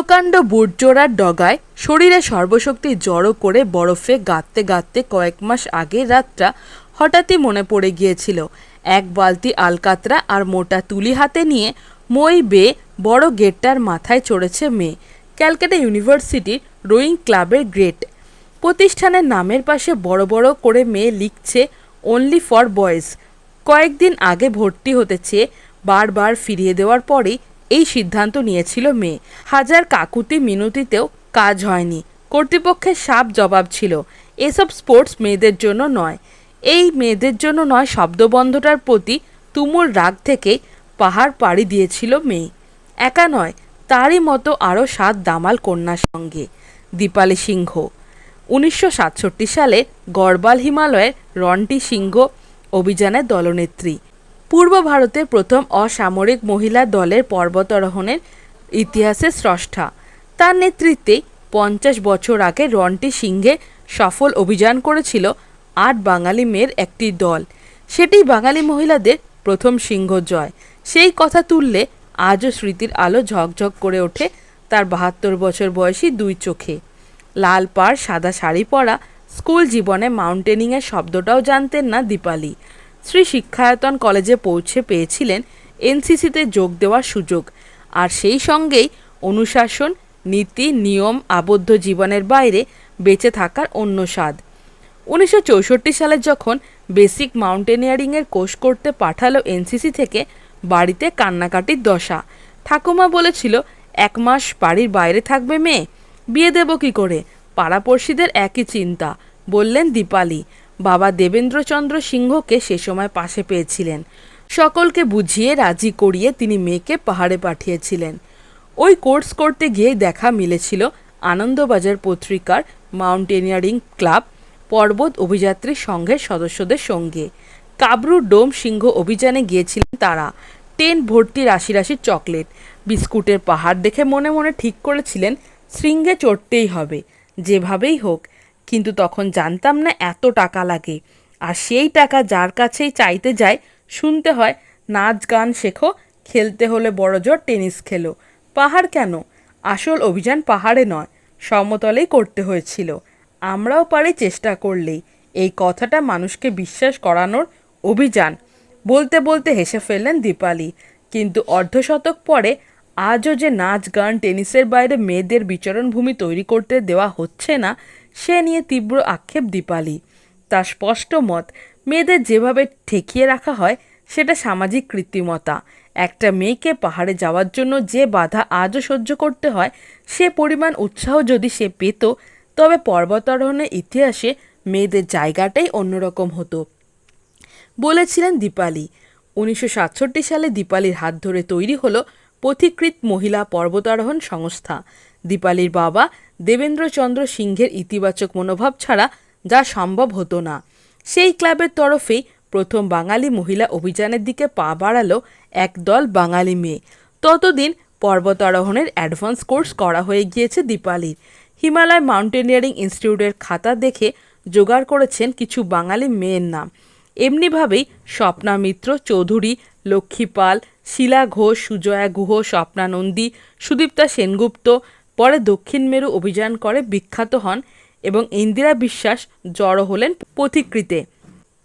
প্রকাণ্ড বুটজোড়ার ডগায় শরীরে সর্বশক্তি জড়ো করে বরফে গাঁততে গাঁততে কয়েক মাস আগের রাতটা হঠাৎই মনে পড়ে গিয়েছিল। এক বালতি আলকাতরা আর মোটা তুলি হাতে নিয়ে মই বেয়ে বড় গেটটার মাথায় চড়েছে মেয়ে। ক্যালকাটা ইউনিভার্সিটির রোয়িং ক্লাবের গ্রেট প্রতিষ্ঠানের নামের পাশে বড় বড় করে মেয়ে লিখছে অনলি ফর বয়েজ। কয়েকদিন আগে ভর্তি হতে চেয়ে বারবার ফিরিয়ে দেওয়ার পরেই এই সিদ্ধান্ত নিয়েছিল মেয়ে। হাজার কাকুতি মিনতিতেও কাজ হয়নি। কর্তৃপক্ষের সাফ জবাব ছিল, এসব স্পোর্টস মেয়েদের জন্য নয়। এই মেয়েদের জন্য নয় শব্দবন্ধটার প্রতি তুমুল রাগ থেকেই পাহাড় পাড়ি দিয়েছিল মেয়ে। একা নয়, তারই মতো আরও 7 দামাল কন্যার সঙ্গে। দীপালি সিংহ 1967 সালে গড়বাল হিমালয়ের রন্টি সিংহ অভিযানের দলনেত্রী। পূর্ব ভারতের প্রথম অসামরিক মহিলা দলের পর্বতারোহণের ইতিহাসের স্রষ্টা। তার নেতৃত্বে 50 বছর আগে রন্টি সিংহে সফল অভিযান করেছিল 8 বাঙালি মেয়ের একটি দল। সেটি বাঙালি মহিলাদের প্রথম সিংহ জয়। সেই কথা তুললে আজও স্মৃতির আলো ঝকঝক করে ওঠে তার 72 বছর বয়সী 2 চোখে। লাল পাড় সাদা শাড়ি পরা, স্কুল জীবনে মাউন্টেনিংয়ের শব্দটাও জানতেন না দীপালি। শ্রী শিক্ষায়তন কলেজে পৌঁছে পেয়েছিলেন এনসিসিতে যোগ দেওয়ার সুযোগ, আর সেই সঙ্গেই অনুশাসন, নীতি, নিয়ম আবদ্ধ জীবনের বাইরে বেঁচে থাকার অন্য স্বাদ। 1964 সালে যখন বেসিক মাউন্টেনিয়ারিংয়ের কোর্স করতে পাঠালো এনসিসি থেকে, বাড়িতে কান্নাকাটির দশা। ঠাকুমা বলেছিল, 1 মাস বাড়ির বাইরে থাকবে মেয়ে, বিয়ে দেব কী করে? পাড়াপড়শিদের একই চিন্তা, বললেন দীপালি। বাবা দেবেন্দ্রচন্দ্র সিংহকে সে সময় পাশে পেয়েছিলেন। সকলকে বুঝিয়ে রাজি করিয়ে তিনি মেয়েকে পাহাড়ে পাঠিয়েছিলেন। ওই কোর্স করতে গিয়েই দেখা মিলেছিল আনন্দবাজার পত্রিকার মাউন্টেনিয়ারিং ক্লাব পর্বত অভিযাত্রী সংঘের সদস্যদের সঙ্গে। কাবরু ডোম সিংহ অভিযানে গিয়েছিলেন তারা। টেন্ট ভর্তি রাশি রাশি চকলেট, বিস্কুটের পাহাড় দেখে মনে মনে ঠিক করেছিলেন শৃঙ্গে চড়তেই হবে, যেভাবেই হোক। কিন্তু তখন জানতাম না এত টাকা লাগে, আর সেই টাকা যার কাছেই চাইতে যায় শুনতে হয় নাচ গান শেখো, খেলতে হলে বড় জোর টেনিস খেলো। পাহাড় কেন? আসল অভিযান পাহাড়ে নয়, সমতলেই করতে হয়েছিল। আমরাও পারি চেষ্টা করলেই। এই কথাটা মানুষকে বিশ্বাস করানোর অভিযান। বলতে বলতে হেসে ফেললেন দীপালি। কিন্তু অর্ধশতক পরে আজও যে নাচ গান টেনিসের বাইরে মেয়েদের বিচরণভূমি তৈরি করতে দেওয়া হচ্ছে না, সে নিয়ে তীব্র আক্ষেপ দীপালি। তার স্পষ্ট মত, মেয়েদের যেভাবে ঠেকিয়ে রাখা হয় সেটা সামাজিক কৃত্রিমতা। একটা মেয়েকে পাহাড়ে যাওয়ার জন্য যে বাধা আজও সহ্য করতে হয়, সে পরিমাণ উৎসাহ যদি সে পেত, তবে পর্বতারোহণের ইতিহাসে মেয়েদের জায়গাটাই অন্যরকম হতো, বলেছিলেন দীপালি। 1967 সালে দীপালির হাত ধরে তৈরি হলো পথিকৃৎ মহিলা পর্বতারোহণ সংস্থা। দীপালির বাবা দেবেন্দ্রচন্দ্র সিংহের ইতিবাচক মনোভাব ছাড়া যা সম্ভব হতো না। সেই ক্লাবের তরফেই প্রথম বাঙালি মহিলা অভিযানের দিকে পা বাড়ালো একদল বাঙালি মেয়ে। ততদিন পর্বতারোহণের অ্যাডভান্স কোর্স করা হয়ে গিয়েছে দীপালির। হিমালয় মাউন্টেনিয়ারিং ইনস্টিটিউটের খাতা দেখে জোগাড় করেছেন কিছু বাঙালি মেয়ের নাম। এমনিভাবেই স্বপ্না মিত্র চৌধুরী, লক্ষ্মী পাল, শিলা ঘোষ, সুজয়া গুহ, স্বপ্না নন্দী, সুদীপ্তা সেনগুপ্ত পরে দক্ষিণ মেরু অভিযান করে বিখ্যাত হন, এবং ইন্দিরা বিশ্বাস জড়ো হলেন পথিকৃতে।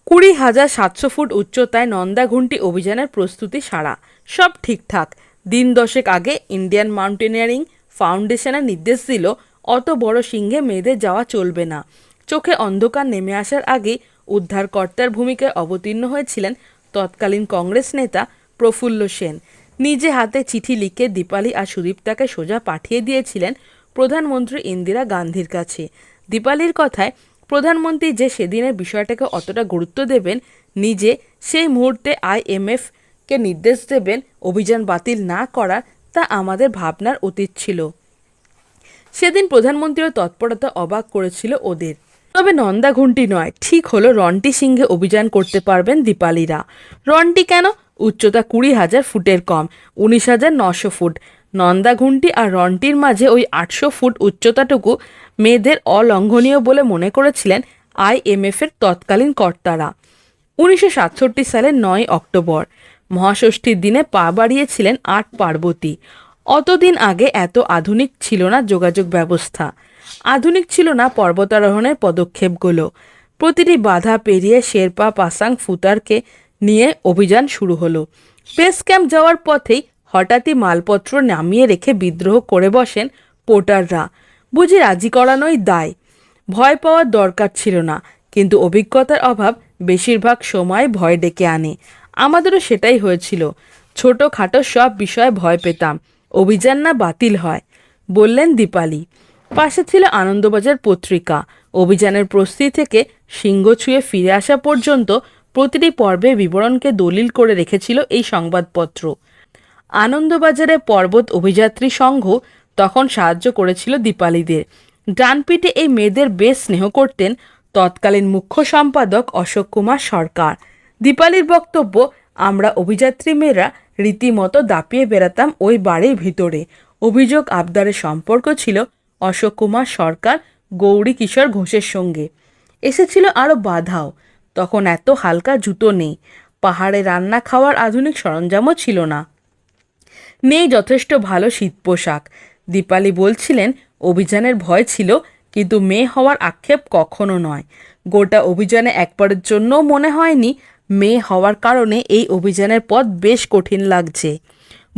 20,700 ফুট উচ্চতায় নন্দাঘুন্টি অভিযানের প্রস্তুতি সারা। সব ঠিকঠাক। দিন 10 আগে ইন্ডিয়ান মাউন্টেনিয়ারিং ফাউন্ডেশনের নির্দেশ দিল, অত বড় সিংহে মেয়েদের যাওয়া চলবে না। চোখে অন্ধকার নেমে আসার আগে উদ্ধারকর্তার ভূমিকায় অবতীর্ণ হয়েছিলেন তৎকালীন কংগ্রেস নেতা প্রফুল্ল সেন। নিজে হাতে চিঠি লিখে দীপালি আর সুদীপ্তাকে সোজা পাঠিয়ে দিয়েছিলেন প্রধানমন্ত্রী ইন্দিরা গান্ধীর কাছে। দীপালির কথায়, প্রধানমন্ত্রী যে সেদিনের বিষয়টাকে অতটা গুরুত্ব দেবেন, নিজে সেই মুহূর্তে IMF-কে নির্দেশ দেবেন অভিযান বাতিল না করার, তা আমাদের ভাবনার অতীত ছিল। সেদিন প্রধানমন্ত্রীর তৎপরতা অবাক করেছিল ওদের। তবে নন্দাঘুন্টি নয়, ঠিক হলো রন্টি সিংহে অভিযান করতে পারবেন দীপালিরা। রন্টি কেন? উচ্চতা 20,000 ফুটের কম, 19,900 ফুট। নন্দাঘুন্টি আর রন্টির মাঝে ওই 800 ফুট উচ্চতাটুকু মেয়েদের অলঙ্ঘনীয় বলে মনে করেছিলেন IMF-এর তৎকালীন কর্তারা। 1967 সালের 9 অক্টোবর মহাষষ্ঠীর দিনে পা বাড়িয়েছিলেন 8 পার্বতী। অতদিন আগে এত আধুনিক ছিল না যোগাযোগ ব্যবস্থা, আধুনিক ছিল না পর্বতারোহণের পদক্ষেপগুলো। প্রতিটি বাধা পেরিয়ে শেরপা পাসাং ফুতারকে নিয়ে অভিযান শুরু হলো। বেস ক্যাম্প যাওয়ার পথেই হঠাৎই মালপত্র নামিয়ে রেখে বিদ্রোহ করে বসেন পোর্টাররা। বুঝি রাজি করানোই দায়। ভয় পাওয়ার দরকার ছিল না, কিন্তু অভিজ্ঞতার অভাব বেশিরভাগ সময় ভয় ডেকে আনে। আমাদেরও সেটাই হয়েছিল। ছোটোখাটো সব বিষয়ে ভয় পেতাম, অভিযান না বাতিল হয়, বললেন দীপালি। পাশে ছিল আনন্দবাজার পত্রিকা। অভিযানের প্রস্তুতি থেকে সিংহ ছুঁয়ে ফিরে আসা পর্যন্ত প্রতিটি পর্বে বিবরণকে দলিল করে রেখেছিল এই সংবাদপত্র। আনন্দবাজারে পর্বত অভিযাত্রী সংঘ তখন সাহায্য করেছিল দীপালিদের। ডানপিটে এই মেয়েদের বেশ স্নেহ করতেন তৎকালীন মুখ্য সম্পাদক অশোক কুমার সরকার। দীপালির বক্তব্য, আমরা অভিযাত্রী মেয়েরা রীতিমতো দাপিয়ে বেড়াতাম ওই বাড়ির ভিতরে। অভিযোগ আবদারের সম্পর্ক ছিল অশোক কুমার সরকার গৌরী কিশোর ঘোষের সঙ্গে। এসেছিল আরও বাধাও। তখন এত হালকা জুতো নেই, পাহাড়ে রান্না খাওয়ার আধুনিক সরঞ্জামও ছিল না, নেই যথেষ্ট ভালো শীত পোশাক। দীপালি বলছিলেন, অভিযানের ভয় ছিল, কিন্তু মেয়ে হওয়ার আক্ষেপ কখনো নয়। গোটা অভিযানে একবারের জন্যও মনে হয়নি মেয়ে হওয়ার কারণে এই অভিযানের পথ বেশ কঠিন লাগছে।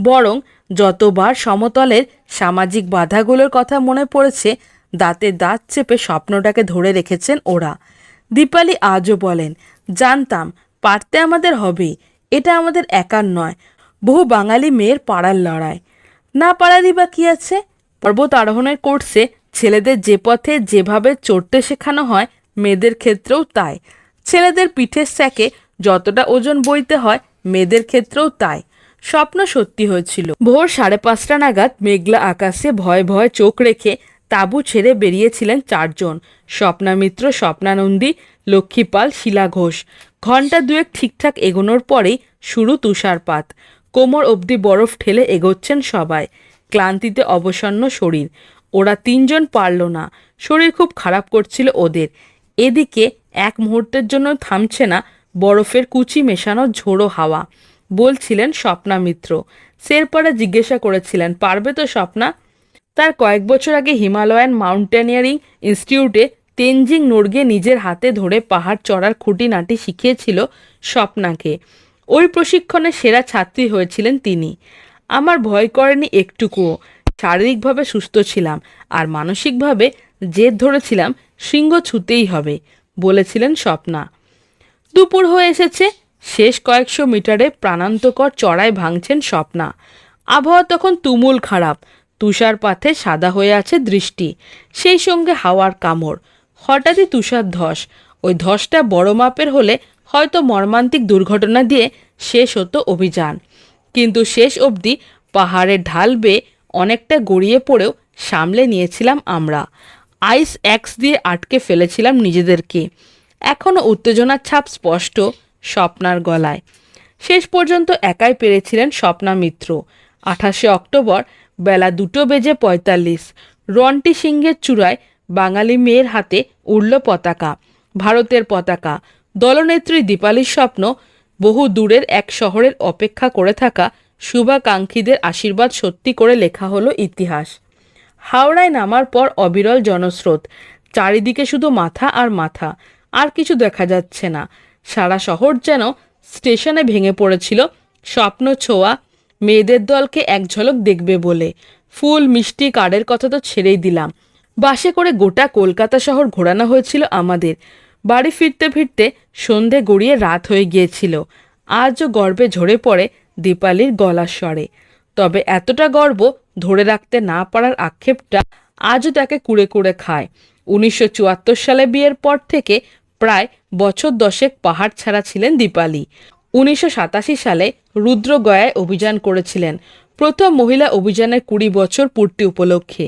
বরং যতবার সমতলের সামাজিক বাধাগুলোর কথা মনে পড়েছে, দাঁতে দাঁত চেপে স্বপ্নটাকে ধরে রেখেছেন ওরা। দীপালি আজও বলেন, জানতাম পারতে আমাদের হবেই, এটা আমাদের একার নয়, বহু বাঙালি মেয়ের পাড়ার লড়াই। না পারারই বা কী আছে? পর্বত আরোহণের কোর্সে ছেলেদের যে পথে যেভাবে চড়তে শেখানো হয়, মেয়েদের ক্ষেত্রেও তাই। ছেলেদের পিঠের স্যাকে যতটা ওজন বইতে হয়, মেয়েদের ক্ষেত্রেও তাই। স্বপ্ন সত্যি হয়েছিল। ভোর 5:30 নাগাদ মেঘলা আকাশে ভয়ে ভয়ে চোখ রেখে তাঁবু ছেড়ে বেরিয়েছিলেন 4 জন, স্বপ্না মিত্র, স্বপ্নানন্দী, লক্ষ্মীপাল, শিলা ঘোষ। ঘণ্টা দুয়েক ঠিকঠাক এগোনোর পরেই শুরু তুষারপাত। কোমর অবধি বরফ ঠেলে এগোচ্ছেন সবাই, ক্লান্তিতে অবসন্ন শরীর। ওরা 3 জন পারল না, শরীর খুব খারাপ করছিল ওদের। এদিকে এক মুহূর্তের জন্য থামছে না বরফের কুচি মেশানো ঝোড়ো হাওয়া। বলছিলেন স্বপ্না মিত্র। শেরপারা জিজ্ঞাসা করেছিলেন, পারবে তো স্বপ্না? তার কয়েক বছর আগে হিমালয়ান মাউন্টেনিয়ারিং ইনস্টিটিউটে তেনজিং নোরগে নিজের হাতে ধরে পাহাড় চড়ার খুঁটিনাটি শিখিয়েছিল স্বপ্নাকে। ওই প্রশিক্ষণে সেরা ছাত্রী হয়েছিলেন তিনি। আমার ভয় করেনি একটুকুও। শারীরিকভাবে সুস্থ ছিলাম, আর মানসিকভাবে জেদ ধরেছিলাম সিংহ ছুঁতেই হবে, বলেছিলেন স্বপ্না। দুপুর হয়ে এসেছে। শেষ কয়েকশো মিটারে প্রাণান্তকর চড়াই ভাঙছেন স্বপ্না। আবহাওয়া তখন তুমুল খারাপ। তুষারপাতে সাদা হয়ে আছে দৃষ্টি, সেই সঙ্গে হাওয়ার কামড়। হঠাৎই তুষার ধস। ওই ধসটা বড় মাপের হলে হয়তো মর্মান্তিক দুর্ঘটনা দিয়ে শেষ হতো অভিযান। কিন্তু শেষ অবধি পাহাড়ের ঢাল বেয়ে অনেকটা গড়িয়ে পড়েও সামলে নিয়েছিলাম আমরা। আইস অ্যাক্স দিয়ে আটকে ফেলেছিলাম নিজেদেরকে। এখনও উত্তেজনার ছাপ স্পষ্ট স্বপ্নার গলায়। শেষ পর্যন্ত একাই পেরেছিলেন স্বপ্না মিত্র। 28শে অক্টোবর বেলা 2:45 রন্টি সিংহের চূড়ায় বাঙালি মেয়ের হাতে উড়ল পতাকা, ভারতের পতাকা। দলনেত্রী দীপালির স্বপ্ন, বহু দূরের এক শহরের অপেক্ষা করে থাকা শুভাকাঙ্ক্ষীদের আশীর্বাদ সত্যি করে লেখা হলো ইতিহাস। হাওড়ায় নামার পর অবিরল জনস্রোত। চারিদিকে শুধু মাথা আর মাথা, আর কিছু দেখা যাচ্ছে না। সারা শহর যেন স্টেশনে ভেঙে পড়েছিল স্বপ্ন ছোঁয়া মেয়েদের দলকে এক ঝলক দেখবে বলে। ফুল মিষ্টি কার্ডের কথা তো ছেড়েই দিলাম। বাসে করে গোটা কলকাতা শহর ঘোরানো হয়েছিল আমাদের। বাড়ি ফিরতে ফিরতে সন্ধে গড়িয়ে রাত হয়ে গিয়েছিল। আজও গর্বে ঝরে পড়ে দীপালির গলার স্বরে। তবে এতটা গর্ব ধরে রাখতে না পারার আক্ষেপটা আজও তাকে কুড়ে কুড়ে খায়। 1974 সালে বিয়ের পর থেকে প্রায় বছর 10 পাহাড় ছাড়া ছিলেন দীপালি। 1987 সালে রুদ্রগয়ায় অভিযান করেছিলেন, প্রথম মহিলা অভিযানের 20 বছর পূর্তি উপলক্ষে।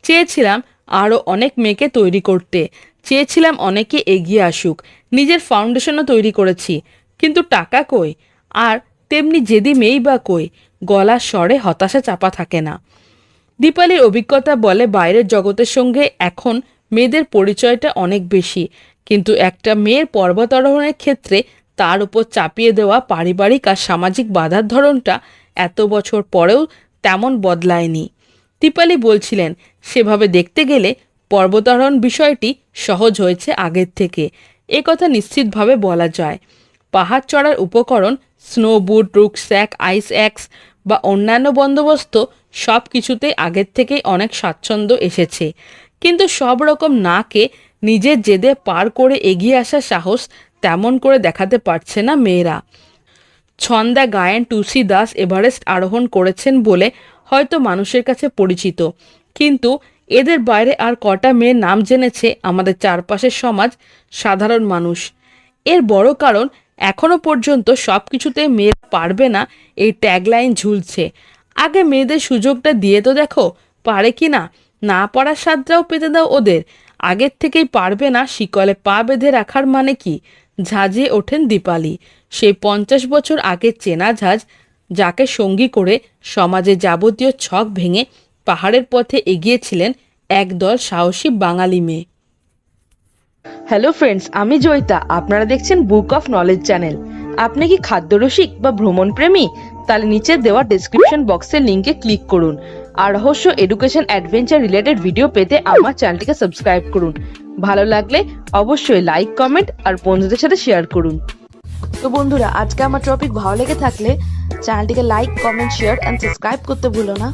চেয়েছিলাম আরও অনেক মেয়েকে তৈরি করতে, চেয়েছিলাম অনেকে এগিয়ে আসুক। নিজের ফাউন্ডেশনও তৈরি করেছি, কিন্তু টাকা কই? আর তেমনি জেদি মেয়েই বা কই? গলার স্বরে হতাশা চাপা থাকে না। দীপালির অভিজ্ঞতা বলে, বাইরের জগতের সঙ্গে এখন মেয়েদের পরিচয়টা অনেক বেশি, কিন্তু একটা মেয়ের পর্বতারোহণের ক্ষেত্রে তার উপর চাপিয়ে দেওয়া পারিবারিক আর সামাজিক বাধার ধরনটা এত বছর পরেও তেমন বদলায়নি। দীপালি বলছিলেন, সেভাবে দেখতে গেলে পর্বতারোহণ বিষয়টি সহজ হয়েছে আগের থেকে, এ কথা নিশ্চিতভাবে বলা যায়। পাহাড় চড়ার উপকরণ, স্নো বুট, রুকস্যাক, আইস অ্যাক্স বা অন্যান্য বন্দোবস্ত সব কিছুতেই আগের থেকেই অনেক স্বাচ্ছন্দ্য এসেছে। কিন্তু সব রকম নাকে নিজের জেদে পার করে এগিয়ে আসার সাহস তেমন করে দেখাতে পারছে না মেয়েরা। ছন্দা গায়েন, টুসি দাস এভারেস্ট আরোহণ করেছেন বলে হয়তো মানুষের কাছে পরিচিত, কিন্তু এদের বাইরে আর কটা মেয়ের নাম জেনেছে আমাদের চারপাশের সমাজ, সাধারণ মানুষ? এর বড় কারণ, এখনো পর্যন্ত সব কিছুতে মেয়েরা পারবে না এই ট্যাগলাইন ঝুলছে। আগে মেয়েদের সুযোগটা দিয়ে তো দেখো, পারে কি না। না পারার স্বাদটাও পেতে দাও ওদের। আগের থেকেই পারবে না শিকলে পা বেঁধে রাখার মানে কি? ঝাঁঝিয়ে ওঠেন দীপালি, সেই 50 বছর আগের চেনা ঝাঁঝ, যাকে সঙ্গী করে সমাজে যাবতীয় ছক ভেঙে পাহাড়ের পথে এগিয়েছিলেন একদল সাহসী বাঙালি মেয়ে। হ্যালো ফ্রেন্ডস, আমি জয়িতা, আপনারা দেখছেন বুক অফ নলেজ চ্যানেল। আপনি কি খাদ্যরসিক বা ভ্রমণ প্রেমী? তাহলে নিচে দেওয়া ডেসক্রিপশন বক্সের লিঙ্কে ক্লিক করুন আর রহস্য, এডুকেশন, অ্যাডভেঞ্চার রিলেটেড ভিডিও পেতে আমার চ্যানেলটিকে সাবস্ক্রাইব করুন। ভালো লাগলে অবশ্যই লাইক, কমেন্ট আর বন্ধুদের সাথে শেয়ার করুন। তো বন্ধুরা, আজকে আমার টপিক ভালো লেগে থাকলে চ্যানেলটিকে like, comment, share and subscribe করতে ভুলো না।